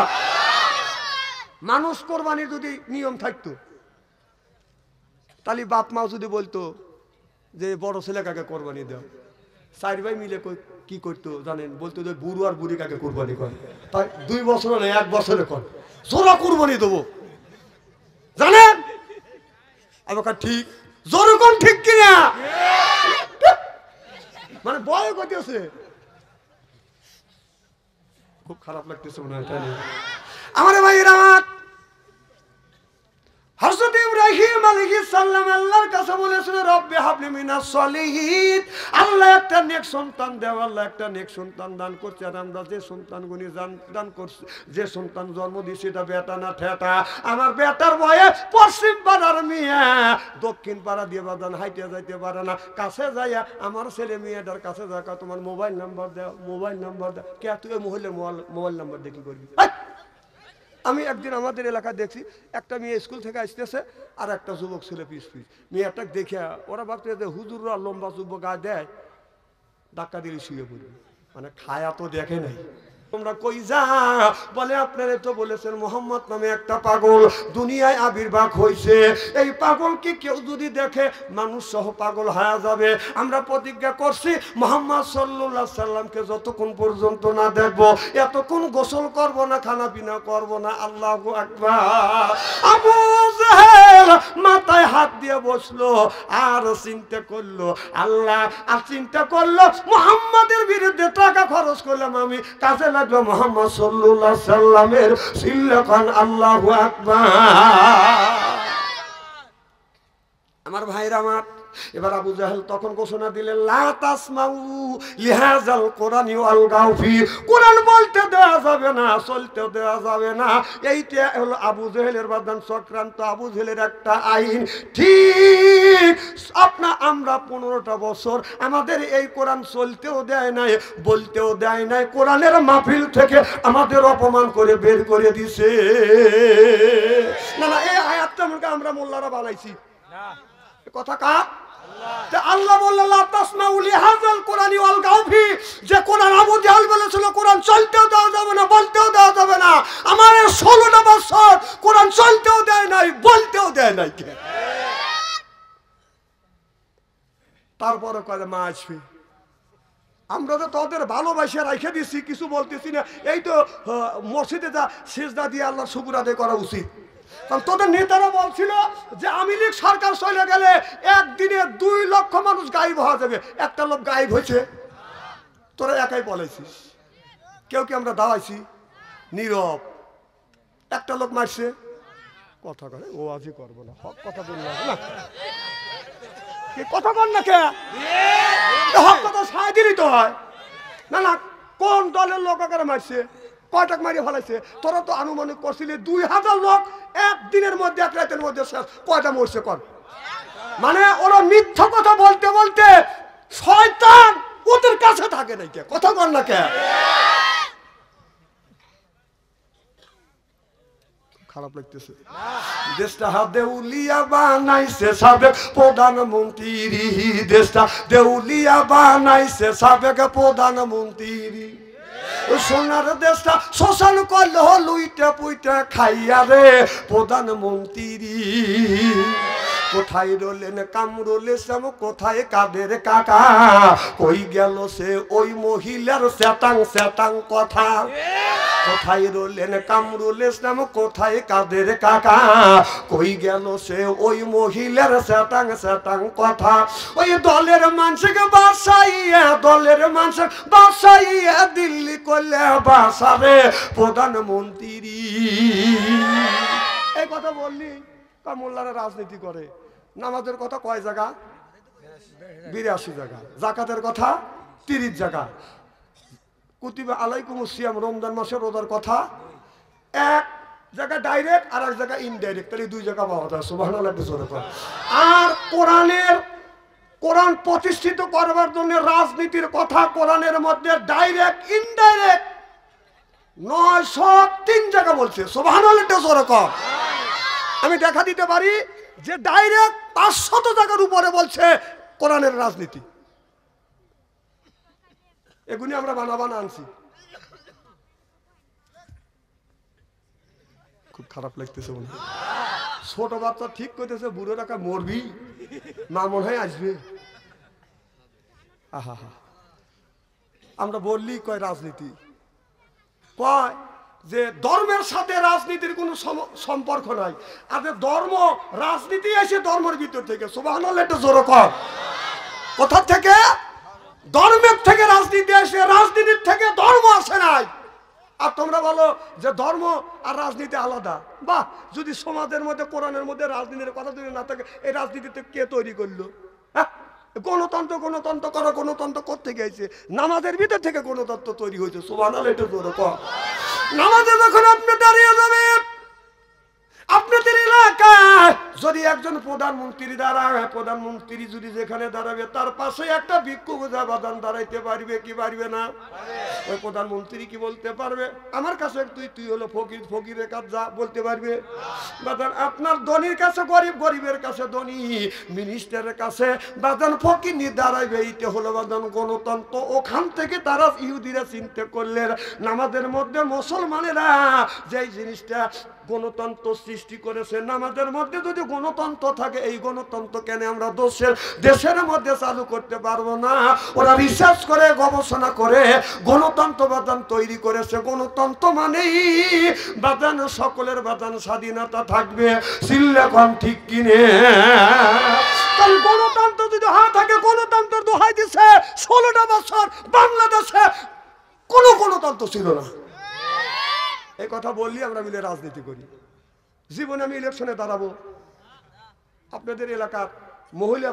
মানুষ কোরবানির যদি নিয়ম থাকতো, তাহলে বাপ মাও যদি বলতো যে বড় ছেলে কাকে কোরবানি দাও, চার ভাই মিলে কি করতো জানেন? বলতো যে বুড়ো আর বুড়ি কাকে কোরবানি করে, তাই 2 বছর না 1 বছরে কর, জোড়া কোরবানি দেবো, জানেন? আমার ঠিক জোরে কোন ঠিক কিনা? মানে বয় করতেছে, খুব খারাপ লাগতেছে মনে হয়। আমার ভাইয়েরা, হযরত ইব্রাহিম আলাইহিস সালাম আল্লাহর কাছে বলেছিল, রব্বি হাবলি মিনাস সলিহিন, আল্লাহ একটা নেক সন্তান দাও। আল্লাহ একটা নেক সন্তান দান করছে। আর আমরা যে সন্তানগুলি দান করছি, যে সন্তান জন্ম দিয়েছি, এটা বেটা না ঠেটা? আমার বেটার বয়স পশ্চিম পাড়ার মেয়ে, দক্ষিণ পাড়া দিয়ে বাজান হাইটে যাইতে পারে না, কাছে যাইয়া আমার ছেলে মেয়েটার কাছে যাকা তোমার মোবাইল নাম্বার দাও, মোবাইল নাম্বার দাও। কে তুই মহিলার মোবাইল নাম্বার দিয়ে কি করবি? আমি একদিন আমাদের এলাকায় দেখছি, একটা মেয়ে স্কুল থেকে আসতেছে আর একটা যুবক ছেলে পিস পিস, মেয়েটা দেখে ওরা ভাবতে যে হুজুররা লম্বা যুবক গায়ে দেয়, ধাক্কা দিলে শুয়ে পড়বে, মানে খায়া তো দেখে নাই। তোমরা কই যা বলে, আপনারা তো বলেছেন মুহাম্মদ নামে একটা পাগল দুনিয়ায় আবির্ভাব হয়েছে, এই পাগলকে কেউ যদি দেখে মানুষ সহ পাগল হয়ে যাবে। আমরা প্রতিজ্ঞা করছি মুহাম্মদ সাল্লাল্লাহু আলাইহি সাল্লামকে যতক্ষণ পর্যন্ত না দেখব, এতক্ষণ গোসল করব না, খানা পিনা করব না। আল্লাহু আকবার। আবু জাহেল মাথায় হাত দিয়ে বসলো আর চিন্তা করলো, আল্লাহ আর চিন্তা করলো মুহাম্মাদের বিরুদ্ধে টাকা খরচ করলাম আমি, কাজে লাগলো মুহাম্মদ সাল্লাল্লাহু আলাইহি সাল্লামের সিল্লাকান। আল্লাহু আকবার। আমার ভাইরা আমার, এবার আবু জাহেল তখন ঘোষণা দিলেন, লা তাসমাউ লিহাযাল কোরআনি ওয়ালগাউ ফি, কোরআন বলতে দেওয়া যাবে না, চলতে দেওয়া যাবে না। এইটা হলো আবু জাহেলের বাদান চক্রান্ত, আবু জাহেলের একটা আইন। ঠিক আমরা 15টা বছর আমাদের এই কোরআন চলতেও দেয় নাই, বলতেও দেয় নাই, কোরআনের মাহফিল থেকে আমাদের অপমান করে বের করে দিছে। না না, এই আয়াতটা আমরা মোল্লারা বানাইছি না, কথা কা আল্লাহ বললেন লা তাসমাউ লিহাযাল কোরআনি ওয়ালগাউ ফি, যে কোরআন আবু জাহেল বলেছিল কোরআন চলতেও দেওয়া যাবে না, বলতেও দেওয়া যাবে না। আমার 16টা বছর কোরআন চলতেও দেয় নাই, বলতেও দেয় নাই। তারপরে কয় মা আসবে, আমরা তো তোদের ভালোবাসা রাখে দিছি, কিছু বলতেছি না। এই তো মসজিদে যা সিজদা দিয়ে আল্লাহর শুকর আদায় করা উচিত। কারণ তোদের নেতারা বলছিল যে আওয়ামী লীগ সরকার চলে গেলে একদিনে 2 লক্ষ মানুষ গায়েব হয়ে যাবে, একটা লোক গায়েব হয়েছে, তোরা একাই বলেছিস। কেউ কি আমরা দাওয়াইছি? নীরব। একটা লোক মারছে, কথা করে ও আজই করবো না, হক কথা বললাম না, কথা বল না, কে হক কথা সায় দিলেই তো হয়। না না, কোন দলের লোক আকারে মারছে, কয়টাক মারিয়ে ফেলাইছে? তোরা তো আনুমানিক করছিলি 2000 লোক একদিনের মধ্যে, এক রাতের মধ্যে শেষ। কয়টা মরছে কর? মানে ওরা মিথ্যা কথা বলতে বলতে শয়তান ওদের কাছে থাকে নাই। কে কথা বল না, কে খারাপ লাগতেছে? দেশটা দেউলিয়া বানাইছে সাবেক প্রধানমন্ত্রী, দেশটা দেউলিয়া বানাইছে সাবেক প্রধানমন্ত্রী। সোনার দেশটা শ্মশান করলে লুইটা পুইটা খাইয়া রে প্রধানমন্ত্রী। কোথায় রলেন কামরুলে শ্যাম, কোথায় কাদের কাকা, কই গেল সে ওই মহিলার শ্যাতাং শ্যাতাং কথা। কোথায় রইলেন কামরুল ইসলাম, কোথায় কাদের কাকা, কই গেল সে ওই মহিলার স্যাটাং স্যাটাং কথা। ওই দলের মানুষকে বাসাইয়া, দলের মানুষ বাসাইয়া দিল্লি করলে বাসাবে প্রধানমন্ত্রী। এই কথা বললি মোল্লারা রাজনীতি করে। নামাজের কথা কয় জায়গা? 82 জায়গা। জাকাতের কথা 30 জায়গা। কুতিবা আলাইকুমুস সিয়াম, রমজান মাসের রোজার কথা এক জায়গা ডাইরেক্ট আর এক জায়গা ইনডাইরেক্ট, তাহলে 2 জায়গা পাওয়া যায়। সুবহানাল্লাহ। আর কোরআন প্রতিষ্ঠিত করবার জন্য রাজনীতির কথা কোরআনের মধ্যে ডাইরেক্ট ইনডাইরেক্ট 903 জায়গা বলছে। সুবহানাল্লাহ। আমি দেখা দিতে পারি যে ডাইরেক্ট 500 জায়গার উপরে বলছে কোরআনের রাজনীতি। এগুলি আমরা বানাবানা আনছি। খুব খারাপ লাগতেছে মনে। ছোট বাচ্চা ঠিক করতেছে, বুড়ো টাকা মরবি, মা মনে হয় আসবে। আহা, আমরা বললি কয় রাজনীতি, কয় যে ধর্মের সাথে রাজনীতির কোনো সম্পর্ক নাই। আর ধর্ম রাজনীতি এসে ধর্মের ভিতর থেকে। সুবহানাল্লাহ, একটু জোরে কর। কোথা থেকে? ধর্মের থেকে রাজনীতি আসে, রাজনীতির থেকে ধর্ম আসে নাই। আর তোমরা বলো যে ধর্ম আর রাজনীতি আলাদা। বাহ, যদি সমাজের মধ্যে কোরআনের মধ্যে রাজনীতির কথা যদি না থাকে, এই রাজনীতিতে কে তৈরি করলো? হ্যাঁ, গণতন্ত্র গণতন্ত্র করো, গণতন্ত্র করতে গেছে নামাজের ভিতর থেকে গণতন্ত্র তৈরি হয়েছে। সুবহানাল্লাহ, একটু জোরে কর। নামাজে যখন আপনি দাঁড়িয়ে যাবেন, আপনাদের এলাকায় যদি একজন প্রধানমন্ত্রী দাঁড়ায়, প্রধানমন্ত্রী যদি যেখানে দাঁড়াবে তার পাশে একটা ভিক্ষুক বাদান দাঁড়াইতে পারবে কি পারবে না? ওই প্রধানমন্ত্রী কি বলতে পারবে আমার কাছে তুই হলো ফকির, ফকিরের কাছে যা বলতে পারবে? বাদান আপনার ধনীর কাছে গরিব, গরিবের কাছে ধনী, মিনিস্টারের কাছে বাদান ফকির নিয়ে দাঁড়াইবে। এইটা হলো বাদান গণতন্ত্র। ওখান থেকে তারা ইহুদিরা চিন্তা করলেন নামাজের মধ্যে মুসলমানেরা যেই জিনিসটা গণতন্ত্র সৃষ্টি করেছে, নামাজের মধ্যে যদি গণতন্ত্র থাকে, এই গণতন্ত্র কেন আমরা দেশের মধ্যে চালু করতে পারবো না? ওরা রিসার্চ করে গবেষণা করে গণতন্ত্র বাদান তৈরি করেছে। গণতন্ত্র মানেই বাদান সকলের বাদান স্বাধীনতা থাকবে। সিল্লেখন ঠিক কিনে? কারণ গণতন্ত্র যদি থাকে, গণতন্ত্র দোহাই দিছে 16টা বছর বাংলাদেশে কোনো গণতন্ত্র ছিল না। এই কথা বললি আমরা মিলে রাজনীতি করি। জীবনে আমি ইলেকশনে দাঁড়াবো, আপনাদের এলাকার মহিলা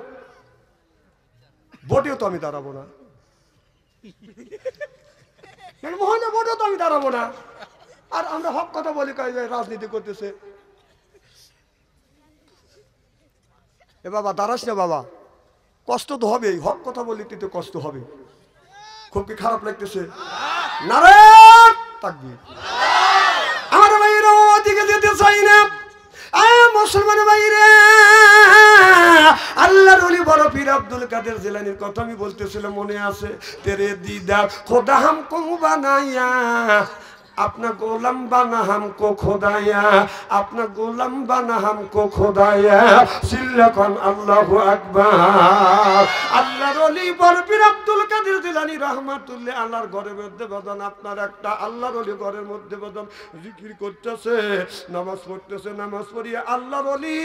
ভোটেও তো আমি দাঁড়াবো না, মহিলা ভোটেও তো আমি দাঁড়াবো না। আর আমরা হক কথা বলি রাজনীতি করতেছে। এ বাবা দাঁড়াস না বাবা, কষ্ট তো হবেই। হক কথা বলি তো কষ্ট হবে। খুব কি খারাপ লাগতেছে? নারায়ণ তাকবীর। আমার ভাইরা ওদিকে যেতে চাই না। মুসলমান ভাইরা, আল্লাহর ওলি বড় পীর আব্দুল কাদের জিলানীর কথা আমি বলতেছিলাম, মনে আছে? তেরে দিদার খোদা হামকো বানায়া, अपना गोलम बना हमको खुदाया, अपना गोलम बना हमको खुदाया। सिल्लकन अल्लाहु আকবার। আল্লাহর ওলি বড় পীর আব্দুল কাদের জিলানী রাহমাতুল্লাহ আল্লাহর ঘরের মধ্যে বাজান, আপনার একটা আল্লাহর ওলি ঘরের মধ্যে বাজান জিকির করতেছে, নামাজ পড়তেছে। নামাজ পড়িয়ে আল্লাহর ওলি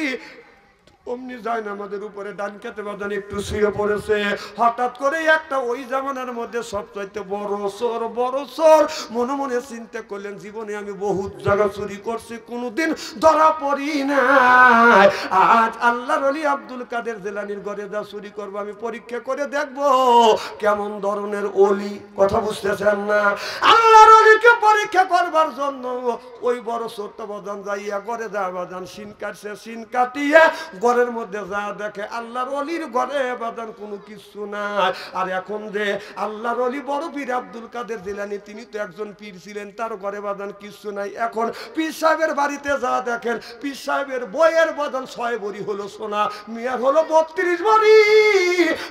অমনি যায় না আমাদের উপরে ডান কাতে বাজান একটু শুয়ে পড়েছে। হঠাৎ করে একটা ওই জামানার মধ্যে সবচাইতে বড় চোর মনে মনে চিন্তা করলেন, জীবনে আমি বহুত জায়গা চুরি করছি, কোনোদিন ধরা পড়ি নাই। আজ আল্লাহর ওলি আব্দুল কাদের জিলানীর ঘরে যা চুরি করবো, আমি পরীক্ষা করে দেখবো কেমন ধরনের ওলি। কথা বুঝতেছেন না? আল্লাহর ওলিকে পরীক্ষা করবার জন্য ওই বড় চোরটা বাজান যাইয়া ঘরে যা বাজান সিন কাটছে। সিন কাটিয়ে ঘরের মধ্যে যা দেখে আল্লাহর ওলির ঘরে বাজান কোনো কিছু নাই। আর এখন যে আল্লাহর ওলি বড় পীর আব্দুল কাদের জিলানী, তিনি তো একজন পীর ছিলেন, তার ঘরে বাজান কিছু নাই। এখন পীর সাহেবের বাড়িতে যা দেখেন, পীর সাহেবের বইয়ের বাজান 6 ভরি হলো সোনা, মিয়ার হলো 32 ভরি,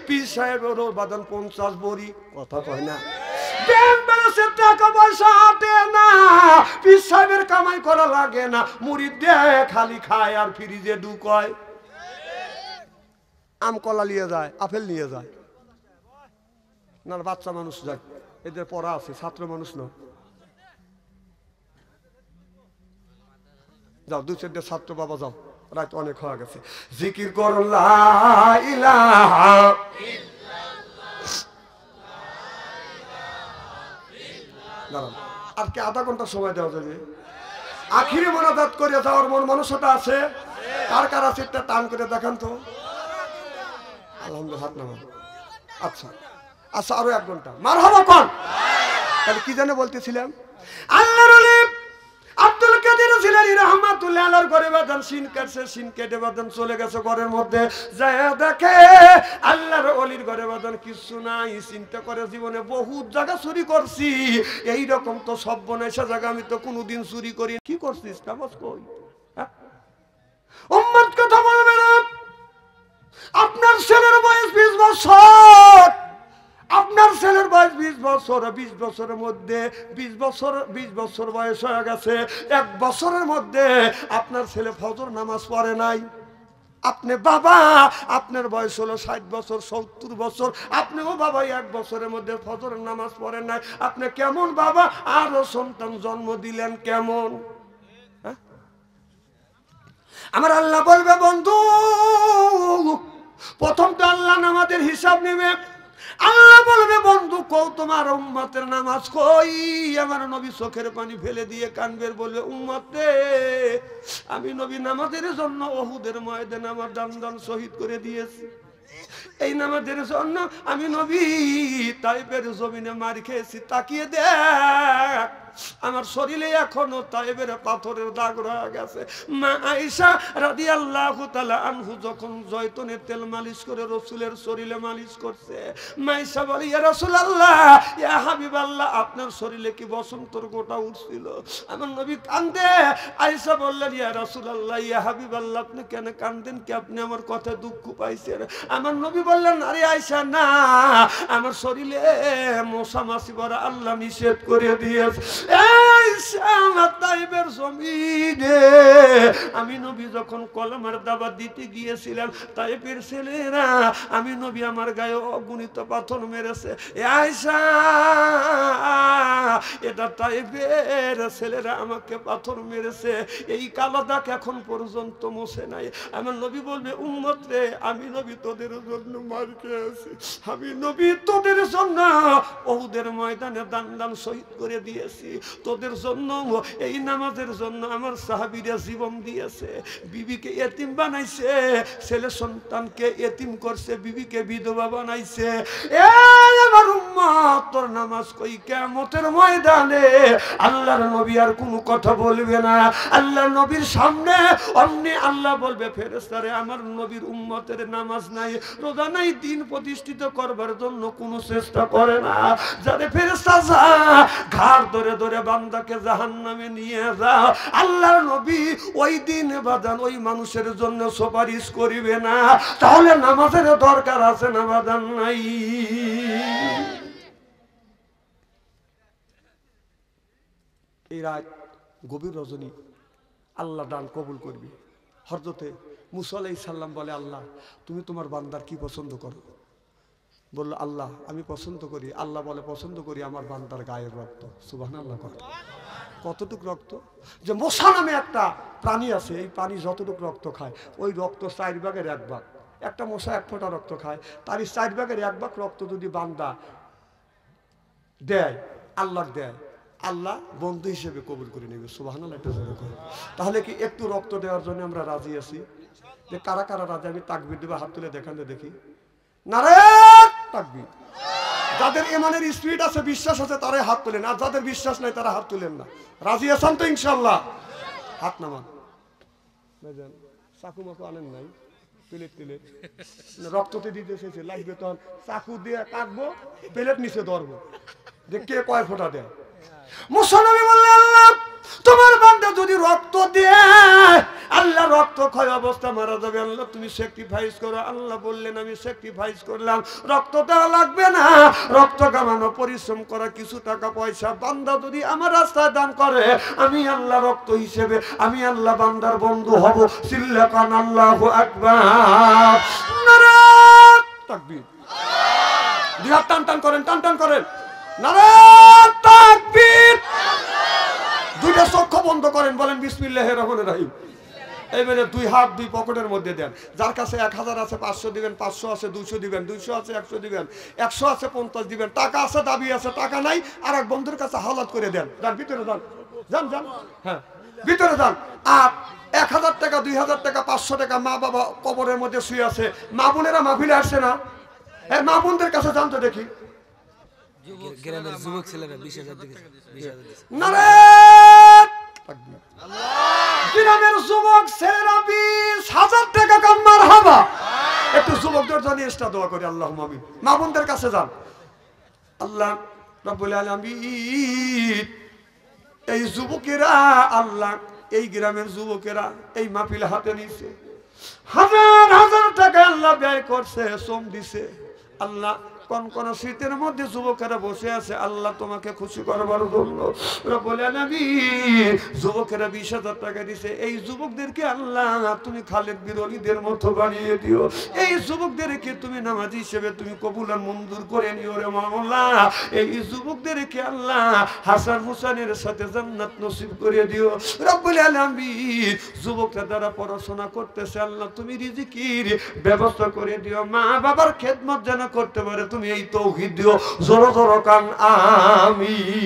পীর সাহেবের বাজান 50 ভরি। কথা কয় না? টাকা পয়সা হাতে না, পীর সাহেবের কামাই করা লাগে না, মুরিদ দেয় খালি খায় আর ফ্রিজে ঢুকায়। আম কলা নিয়ে যায়, আপেল নিয়ে যায় না, বাচ্চা মানুষ যায়, এদের পড়া আছে, ছাত্র মানুষ না। যাও 2-4 ছাত্র বাবা যাও, রাত অনেক হয়ে গেছে। জিকির করো লা ইলাহা দাঁড়ান, আর কি আধা ঘন্টা সময় দেওয়া যাবে? আখিরে মোনাজাত করে যাওয়ার মন মানসিকতা আছে? কার কার আছে একটা টান করে দেখান তো। আলহামদুলিল্লাহ, হাত নামান। আচ্ছা আচ্ছা, আরো 1 ঘন্টা মারহাবা কোন। তাহলে কি জানে বলতেছিলাম, আল্লাহর ওলি আব্দুল কাদের জিলানী রাহমাতুল্লাহ আলাইহির ঘরে বাদান সিন কাটছে, সিন কেটে বাদান চলে গেছে ঘরের মধ্যে, যায় দেখে আল্লাহর ওলির ঘরে বাদান কিছু নাই। চিন্তা করে জীবনে বহুত জায়গা চুরি করছি, এই রকম তো সর্বনাশা জায়গা আমি তো কোনোদিন চুরি করি। কি করছিস কাগজ কই? উম্মত কথা বলবে না। আপনার ছেলের বয়স 20 বছর, আপনার ছেলের বয়স 20 বছর, 20 বছরের মধ্যে 20 বছর বয়স হয়ে গেছে, 1 বছরের মধ্যে আপনার ছেলে ফজর নামাজ পড়ে নাই। আপনি বাবা, আপনার বয়স হলো 60 বছর 70 বছর, আপনিও বাবা 1 বছরের মধ্যে ফজরের নামাজ পড়েন নাই। আপনি কেমন বাবা আরো সন্তান জন্ম দিলেন কেমন? আমার আল্লাহ বলবে বন্ধু, প্রথম তো আল্লাহ নামাজের হিসাব নেবে। আল্লাহ বলবে বন্ধু কও তোমার উম্মতের নামাজ কই? আমার নবী চোখের পানি ফেলে দিয়ে কানবে, বলবে উম্মত রে, আমি নবী নামাজের জন্য উহুদের ময়দানে আমার দান শহীদ করে দিয়েছি। এই নামাজের জন্য আমি নবী তাইফের জমিনে মার খেয়েছি। তাকিয়ে দেখ আমার শরীরে এখনো তাইফের পাথরের দাগ রয়ে গেছে। মা আয়েশা রাদিয়াল্লাহু তাআলা আনহু যখন জয়তুনের তেল মালিশ করে রাসূলের শরীরে মালিশ করছে, মা আয়েশা বলে ইয়া রাসূলুল্লাহ, ইয়া হাবিবাল্লাহ, আপনার শরীরে কি বসন্তর গোটা উঠছিল? আমার নবী কান্দে। আয়েশা বললেন ইয়া রাসূলুল্লাহ, ইয়া হাবিবাল্লাহ, আপনি কেন কান্দেন? কি আপনি আমার কথা দুঃখ পাইছেন? আমার নবী বললেন আরে আয়েশা না, আমার শরীরে মশা মাছি ভরা আল্লাহ নিষেধ করে দিয়েছে। আমি নবী যখন কলমার দাওয়াত দিতে গিয়েছিলাম, তাইফের ছেলেরা আমি নবী আমার গায়ে অগণিত পাথর মেরেছে। আয়েশা, এটা তাইফের ছেলেরা আমাকে পাথর মেরেছে, এই কালো দাগ এখন পর্যন্ত মুছে নাই। আমার নবী বলবে উম্মত রে, আমি নবী তোদের জন্য মার খেয়েছি, আমি নবী তোদের জন্য উহুদের ময়দানে দান শহীদ করে দিয়েছি, তোদের জন্য এই নামাজের জন্য আমার সাহাবীরা জীবন দিয়েছে, বিবিকে এতিম বানাইছে, ছেলে সন্তানকে এতিম করছে, বিবিকে বিধবা বানাইছে। এই আমার উম্মত, তোর নামাজ কই? কিয়ামতের ময়দানে আল্লাহর নবী আর কোনো কথা বলবে না। আল্লাহর নবীর সামনে অমনি আল্লাহ বলবে ফেরেশতারে, আমার নবীর উম্মতের নামাজ নাই, রোজা নাই, দিন প্রতিষ্ঠিত করবার জন্য কোনো চেষ্টা করে না। যারে ফেরেশতা যা ঘাড় ধরে ধরে বান্দাকে জাহান্নামে নিয়ে যা। আল্লাহর নবী ওই দিন বাদান ওই মানুষের জন্য সুপারিশ করিবে না। তাহলে নামাজের দরকার আছে না বাদান নাই? এই রাত গভীর রজনী আল্লাহ দান কবুল করবি। হযরতে মুসা আলাইহিস সালাম বলে আল্লাহ তুমি তোমার বান্দার কি পছন্দ করো? বলল আল্লাহ আমি পছন্দ করি, আল্লাহ বলে পছন্দ করি আমার বান্দার গায়ের রক্ত। সুবহানাল্লাহ। কতটুক রক্ত? যে মশা নামে একটা প্রাণী আছে, এই প্রাণী যতটুক রক্ত খায় ওই রক্ত 4 ভাগের 1 ভাগ। একটা মশা 1 ফোঁটা রক্ত খায়, তার 4 ভাগের 1 ভাগ রক্ত যদি বান্দা দেয়, আল্লাহ দেয়, আল্লাহ বন্ধু হিসেবে কবুল করে নেবে। সুবহানাল্লাহ। একটা জোরে করে। তাহলে কি একটু রক্ত দেওয়ার জন্য আমরা রাজি আছি? যে কারা কারা রাজি? আমি তাকবীর দেব, হাত তুলে দেখান দেখি। নারে তাকবীর। যাদের ইমানের স্পিরিট আছে, বিশ্বাস আছে, তারাই হাত তোলেন, আর যাদের বিশ্বাস নাই তারা হাত তুলেন না। রাজি আছেন তো ইনশাআল্লাহ? হাত নামান। বুঝেন চাকু মাকু আনেন নাই? প্লেট প্লেট রক্ততে দিতে এসেছে, লাগবে তখন চাকু দিয়ে কাটবো, প্লেট নিচে ধরবো, যে কে কয় ফোঁটা দেয়। মুসলমান বললেন আল্লাহ তোমার বান্দা যদি রক্ত দেয়, আল্লাহ রক্ত ক্ষয় অবস্থা মারা যাবে, আল্লাহ তুমি স্যাক্রিফাইস করো। আল্লাহ বললেন আমি স্যাক্রিফাইস করলাম, রক্ত দেওয়া লাগবে না, রক্ত কামানো পরিশ্রম করা কিছু টাকা পয়সা বান্দা যদি আমার রাস্তায় দান করে, আমি আল্লাহ রক্ত হিসেবে আমি আল্লাহ বান্দার বন্ধু হব। সিল্লাকান আল্লাহু আকবার। নারে তাকবীর। দুই হাত টান টান করেন, টান টান করেন। নারে তাকবীর। দুইটা চক্ষু বন্ধ করেন, বলেন বিসমিল্লাহির রহমানির রহিম। এইবারে দুই হাত দুই পকেটের মধ্যে দেন। যার কাছে 1000 আছে 500 দিবেন, 500 আছে 200 দিবেন, 200 আছে 100 দিবেন, 100 আছে 50 দিবেন। টাকা আছে, দাবি আছে, টাকা নাই, আর এক বন্ধুর কাছে হাওলাত করে দেন। যান ভিতরে যান, যান যান, হ্যাঁ ভিতরে যান। আর 1000 টাকা, 2000 টাকা, 500 টাকা মা বাবা কবরের মধ্যে শুয়ে আছে, মা বোনেরা মাহফিলে আসছে না? হ্যাঁ, মা বোনদের কাছে যান তো দেখি। গ্রামের যুবক ছেলেরা 20,000 দিকে 20,000 দিছে। নারে গ্রামের যুবক ছেলেরা 20,000 টাকা কাম, মারহাবা। একটু যুবকদের জন্য এক্সট্রা দোয়া করি, আল্লাহুম্মা আমিন। মা বোনদের কাছে যান। আল্লাহ রাব্বুল আলামিন, এই যুবকেরা আল্লাহ, এই গ্রামের যুবকেরা এই মাহফিল হাতে নিছে, হাজার হাজার টাকা আল্লাহ ব্যয় করছে, শ্রম দিছে। আল্লাহ কোন কোন শীতের মধ্যে যুবকেরা বসে আছে আল্লাহ তোমাকে খুশি করবার জন্য। রব্বুল আলামিন, যুবকেরা 20,000 টাকা দিছে। এই যুবকদেরকে আল্লাহ তুমি খালেদ বিরোধীদের মতো বানিয়ে দিও। এই যুবকদেরকে তুমি নামাজি হিসেবে তুমি কবুল আর মঞ্জুর করে নিও রে মাওলা। এই যুবকদেরকে আল্লাহ হাসান হুসাইনের সাথে জান্নাত নসিব করে দিও রব্বুল আলামিন। যুবকরা যারা পড়াশোনা করতেছে আল্লাহ তুমি রিজিকের ব্যবস্থা করে দিও। মা বাবার খেদমত যেন করতে পারে তুমি এই তৌহিদ দিও। জোর জোর কান আমিন।